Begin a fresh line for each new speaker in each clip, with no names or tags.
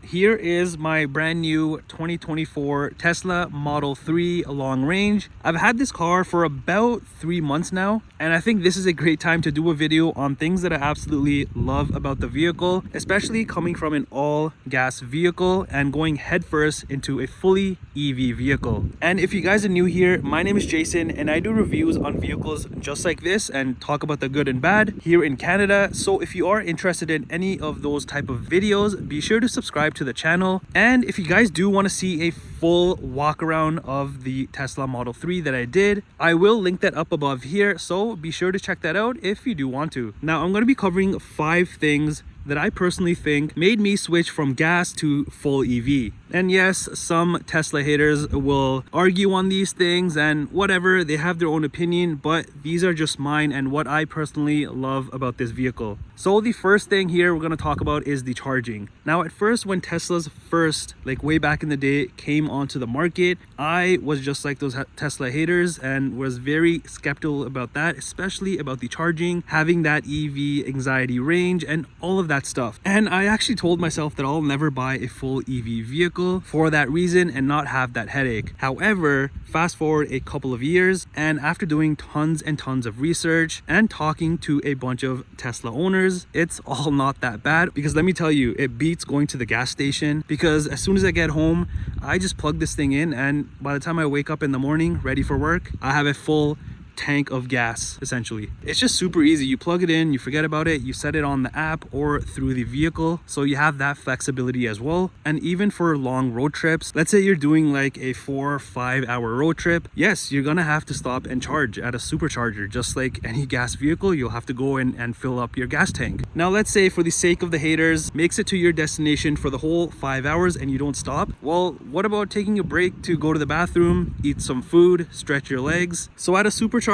here is my brand new 2024 Tesla Model 3 Long Range. I've had this car for about 3 months now, and I think this is a great time to do a video on things that I absolutely love about the vehicle, especially coming from an all-gas vehicle and going headfirst into a fully EV vehicle. And if you guys are new here, my name is Jason, and I do reviews on vehicles just like this and talk about the good and bad here in Canada. So if you are interested in any of those type of videos, be sure to subscribe to the channel. And if you guys do want to see a full walk around of the Tesla Model 3 that I did, I will link that up above here, so be sure to check that out if you do want to. Now I'm going to be covering 5 things that I personally think made me switch from gas to full EV. And yes, some Tesla haters will argue on these things and whatever, they have their own opinion, but these are just mine and what I personally love about this vehicle. So the first thing here we're going to talk about is the charging. Now at first, when Teslas first, like way back in the day, came onto the market, I was just like those Tesla haters and was very skeptical about that, especially about the charging, having that EV anxiety range and all of that stuff. And I actually told myself that I'll never buy a full EV vehicle for that reason and not have that headache. However, fast forward a couple of years, and after doing tons and tons of research and talking to a bunch of Tesla owners, it's all not that bad. Because let me tell you, it beats going to the gas station, because as soon as I get home, I just plug this thing in, and by the time I wake up in the morning ready for work, I have a full tank of gas. Essentially, it's just super easy. You plug it in, you forget about it, you set it on the app or through the vehicle, so you have that flexibility as well. And even for long road trips, let's say you're doing like a 4 or 5 hour road trip, yes, you're gonna have to stop and charge at a supercharger. Just like any gas vehicle, you'll have to go in and fill up your gas tank. Now let's say, for the sake of the haters, makes it to your destination for the whole 5 hours and you don't stop. Well, what about taking a break to go to the bathroom, eat some food, stretch your legs? So at a supercharger,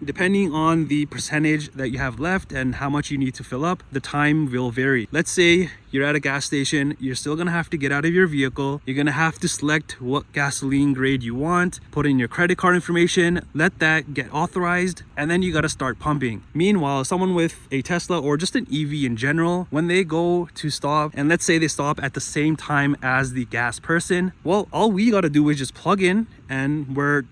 depending on the percentage that you have left and how much you need to fill up, the time will vary. Let's say you're at a gas station, you're still gonna have to get out of your vehicle, you're gonna have to select what gasoline grade you want, put in your credit card information, let that get authorized, and then you gotta start pumping. Meanwhile, someone with a Tesla or just an EV in general, when they go to stop, and let's say they stop at the same time as the gas person, well, all we gotta do is just plug in and we're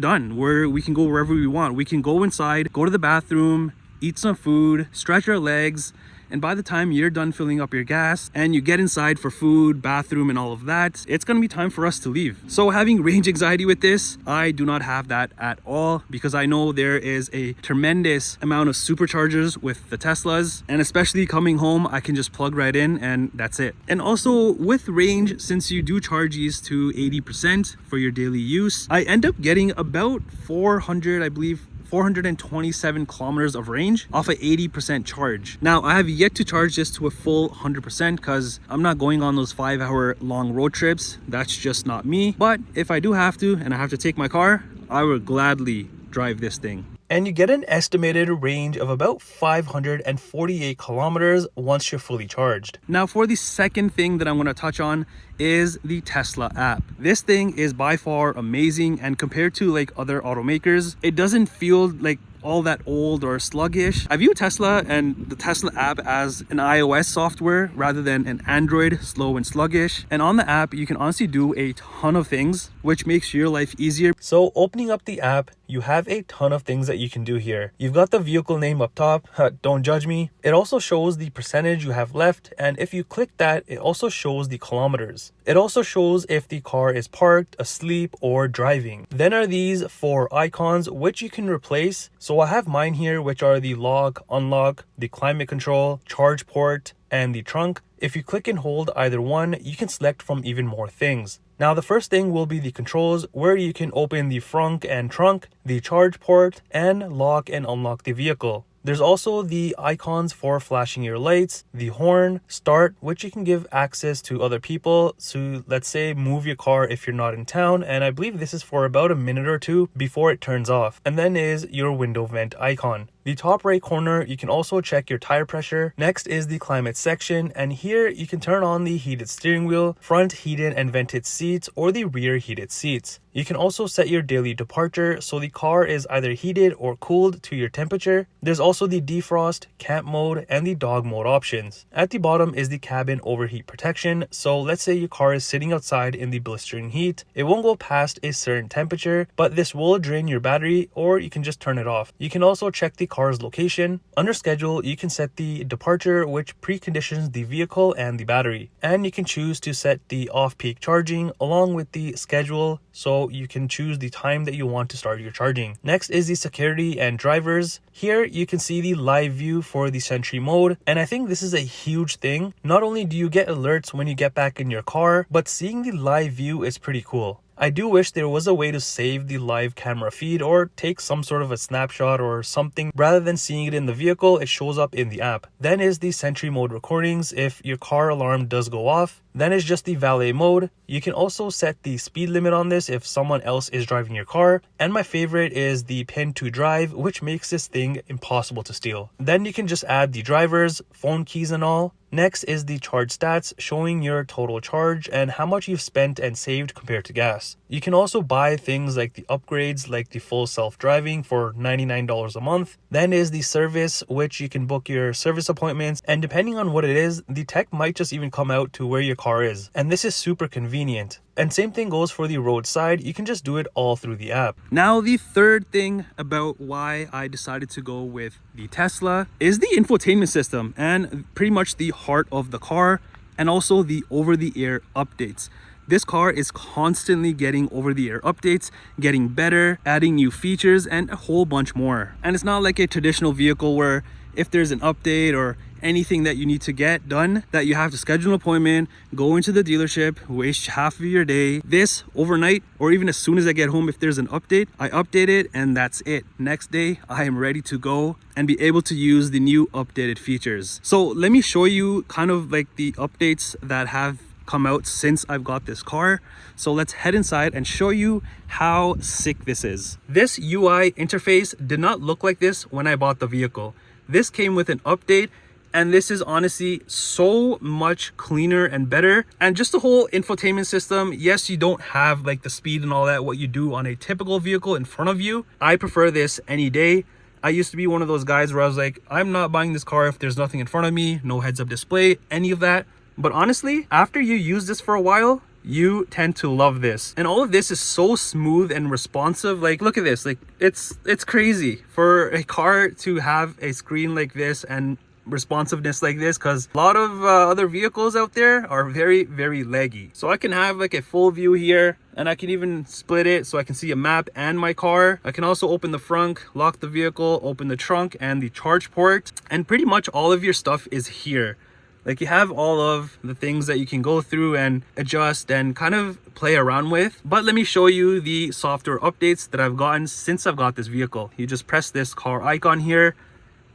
done. We can go wherever we want. We can go inside, go to the bathroom, eat some food, stretch our legs, and by the time you're done filling up your gas and you get inside for food, bathroom, and all of that, it's gonna be time for us to leave. So having range anxiety with this, I do not have that at all, because I know there is a tremendous amount of superchargers with the Teslas, and especially coming home, I can just plug right in and that's it. And also with range, since you do charge these to 80% for your daily use, I end up getting about 427 kilometers of range off a 80% charge. Now I have yet to charge this to a full 100% because I'm not going on those 5 hour long road trips. That's just not me. But if I do have to and I have to take my car, I would gladly drive this thing. And you get an estimated range of about 548 kilometers once you're fully charged. Now for the second thing that I'm going to touch on is the Tesla app. This thing is by far amazing, and compared to like other automakers, it doesn't feel like all that old or sluggish. I view Tesla and the Tesla app as an iOS software rather than an Android, slow and sluggish. And on the app, you can honestly do a ton of things, which makes your life easier. So opening up the app, you have a ton of things that you can do here. You've got the vehicle name up top. Don't judge me. It also shows the percentage you have left. And if you click that, it also shows the kilometers. It also shows if the car is parked, asleep, or driving. Then are these 4 icons, which you can replace. So I have mine here, which are the lock, unlock, the climate control, charge port, and the trunk. If you click and hold either one, you can select from even more things. Now the first thing will be the controls, where you can open the front and trunk, the charge port, and lock and unlock the vehicle. There's also the icons for flashing your lights, the horn, start, which you can give access to other people to, let's say, move your car if you're not in town, and I believe this is for about a minute or two before it turns off. And then is your window vent icon. The top right corner, you can also check your tire pressure. Next is the climate section, and here you can turn on the heated steering wheel, front heated and vented seats, or the rear heated seats. You can also set your daily departure, so the car is either heated or cooled to your temperature. There's also the defrost, camp mode, and the dog mode options. At the bottom is the cabin overheat protection, so let's say your car is sitting outside in the blistering heat. It won't go past a certain temperature, but this will drain your battery, or you can just turn it off. You can also check the car's location. Under schedule, you can set the departure, which preconditions the vehicle and the battery. And you can choose to set the off-peak charging along with the schedule, so you can choose the time that you want to start your charging. Next is the security and drivers. Here you can see the live view for the Sentry mode, and I think this is a huge thing. Not only do you get alerts when you get back in your car, but seeing the live view is pretty cool. I do wish there was a way to save the live camera feed or take some sort of a snapshot or something. Rather than seeing it in the vehicle, it shows up in the app. Then is the Sentry mode recordings if your car alarm does go off. Then is just the valet mode. You can also set the speed limit on this if someone else is driving your car. And my favorite is the pin to drive, which makes this thing impossible to steal. Then you can just add the drivers, phone keys and all. Next is the charge stats, showing your total charge and how much you've spent and saved compared to gas. You can also buy things like the upgrades, like the full self-driving for $99 a month. Then is the service, which you can book your service appointments, and depending on what it is, the tech might just even come out to where your car is. And this is super convenient. And same thing goes for the roadside. You can just do it all through the app. Now, the third thing about why I decided to go with the Tesla is the infotainment system, and pretty much the heart of the car, and also the over-the-air updates. This car is constantly getting over-the-air updates, getting better, adding new features, and a whole bunch more. And it's not like a traditional vehicle where if there's an update or anything that you need to get done, that you have to schedule an appointment, go into the dealership, waste half of your day. This overnight, or even as soon as I get home, if there's an update, I update it and that's it. Next day, I am ready to go and be able to use the new updated features. So let me show you kind of like the updates that have come out since I've got this car. So let's head inside and show you how sick this is. This UI interface did not look like this when I bought the vehicle. This came with an update, and this is honestly so much cleaner and better. And just the whole infotainment system, yes, you don't have like the speed and all that what you do on a typical vehicle in front of you. I prefer this any day. I used to be one of those guys where I was like, I'm not buying this car if there's nothing in front of me, no heads-up display, any of that. But honestly, after you use this for a while, you tend to love this. And all of this is so smooth and responsive. Like, look at this. Like, it's crazy for a car to have a screen like this and responsiveness like this, because a lot of other vehicles out there are very, very laggy. So I can have like a full view here, and I can even split it so I can see a map and my car. I can also open the front, lock the vehicle, open the trunk and the charge port, and pretty much all of your stuff is here. Like, you have all of the things that you can go through and adjust and kind of play around with. But let me show you the software updates that I've gotten since I've got this vehicle. You just press this car icon here,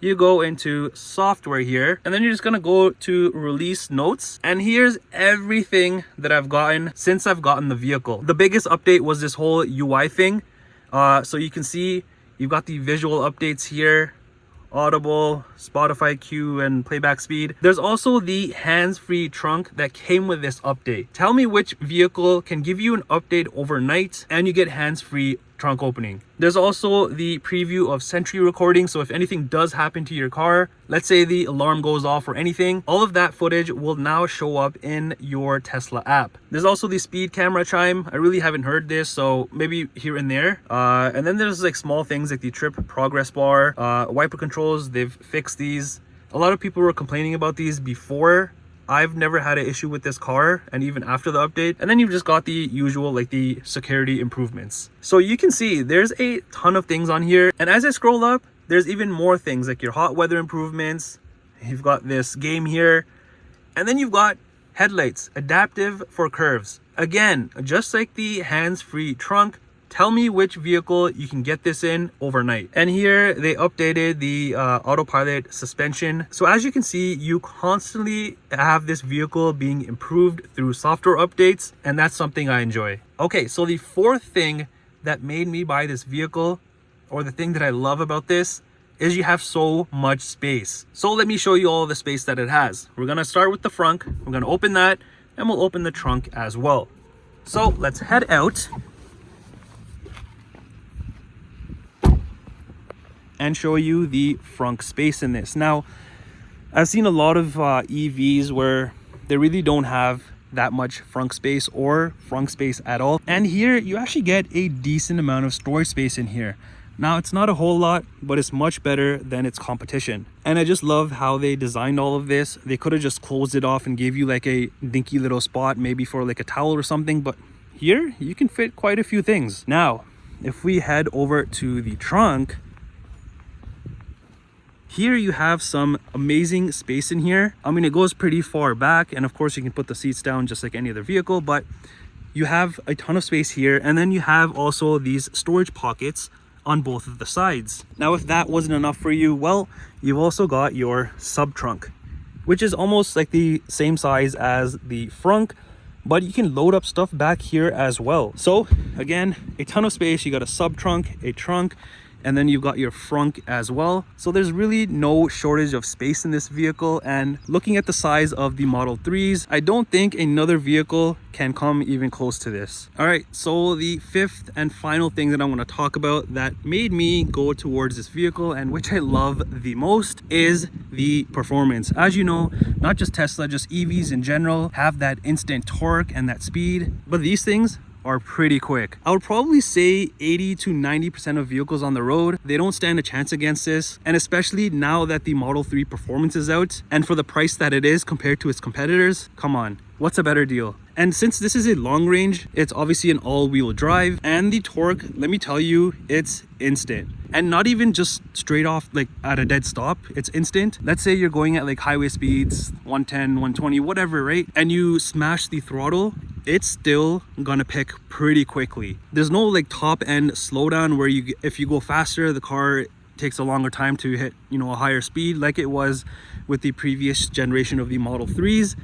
you go into software here, and then you're just gonna go to release notes, and here's everything that I've gotten since I've gotten the vehicle. The biggest update was this whole UI thing. So you can see you've got the visual updates here, Audible, Spotify queue, and playback speed. There's also the hands-free trunk that came with this update. Tell me which vehicle can give you an update overnight and you get hands-free trunk opening. There's also the preview of Sentry recording, so if anything does happen to your car, let's say the alarm goes off or anything, all of that footage will now show up in your Tesla app. There's also the speed camera chime. I really haven't heard this, so maybe here and there. And then there's like small things like the trip progress bar, wiper controls. They've fixed these. A lot of people were complaining about these before. I've never had an issue with this car, and even after the update. And then you've just got the usual, like the security improvements. So you can see there's a ton of things on here. And as I scroll up, there's even more things like your hot weather improvements. You've got this game here. And then you've got headlights, adaptive for curves. Again, just like the hands-free trunk, tell me which vehicle you can get this in overnight. And here they updated the autopilot suspension. So as you can see, you constantly have this vehicle being improved through software updates, and that's something I enjoy. Okay, so the fourth thing that made me buy this vehicle, or the thing that I love about this, is you have so much space. So let me show you all the space that it has. We're gonna start with the front. We're gonna open that and we'll open the trunk as well. So let's head out and show you the front space in this. Now, I've seen a lot of EVs where they really don't have that much front space or front space at all. And here you actually get a decent amount of storage space in here. Now, it's not a whole lot, but it's much better than its competition. And I just love how they designed all of this. They could have just closed it off and gave you like a dinky little spot, maybe for like a towel or something. But here you can fit quite a few things. Now, if we head over to the trunk, here you have some amazing space in here. I mean, it goes pretty far back, and of course you can put the seats down just like any other vehicle, but you have a ton of space here. And then you have also these storage pockets on both of the sides. Now, if that wasn't enough for you, well, you've also got your sub trunk, which is almost like the same size as the front, but you can load up stuff back here as well. So again, a ton of space. You got a sub trunk, a trunk, and then you've got your front as well. So there's really no shortage of space in this vehicle. And looking at the size of the Model 3s, I don't think another vehicle can come even close to this. All right, so the fifth and final thing that I want to talk about that made me go towards this vehicle, and which I love the most, is the performance. As you know, not just Tesla, just EVs in general have that instant torque and that speed, but these things are pretty quick. I would probably say 80 to 90% of vehicles on the road, they don't stand a chance against this. And especially now that the Model 3 Performance is out, and for the price that it is compared to its competitors, come on, what's a better deal? And since this is a long range, it's obviously an all-wheel drive, and the torque, let me tell you, it's instant. And not even just straight off like at a dead stop, it's instant. Let's say you're going at like highway speeds, 110, 120, whatever, right? And you smash the throttle, it's still gonna pick pretty quickly. There's no like top end slowdown where if you go faster, the car takes a longer time to hit, you know, a higher speed like it was with the previous generation of the Model 3s.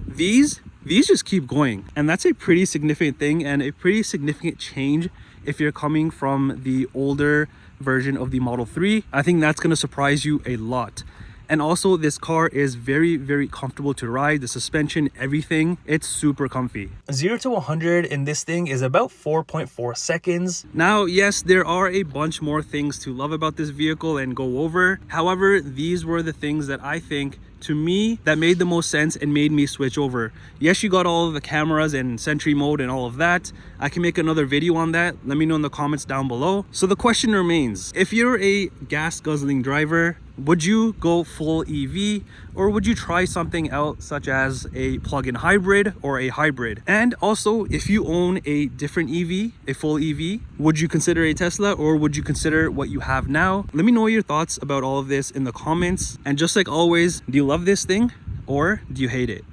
These just keep going, and that's a pretty significant thing and a pretty significant change if you're coming from the older version of the Model 3. I think that's going to surprise you a lot. And also, this car is very, very comfortable to ride. The suspension, everything, it's super comfy. 0 to 100 in this thing is about 4.4 seconds. Now, yes, there are a bunch more things to love about this vehicle and go over. However, these were the things that I think, to me, that made the most sense and made me switch over. Yes, you got all of the cameras and Sentry mode and all of that. I can make another video on that. Let me know in the comments down below. So the question remains, if you're a gas guzzling driver, would you go full EV, or would you try something out such as a plug-in hybrid or a hybrid? And also, if you own a different EV, a full EV, would you consider a Tesla, or would you consider what you have now? Let me know your thoughts about all of this in the comments. And just like always, do you love this thing or do you hate it?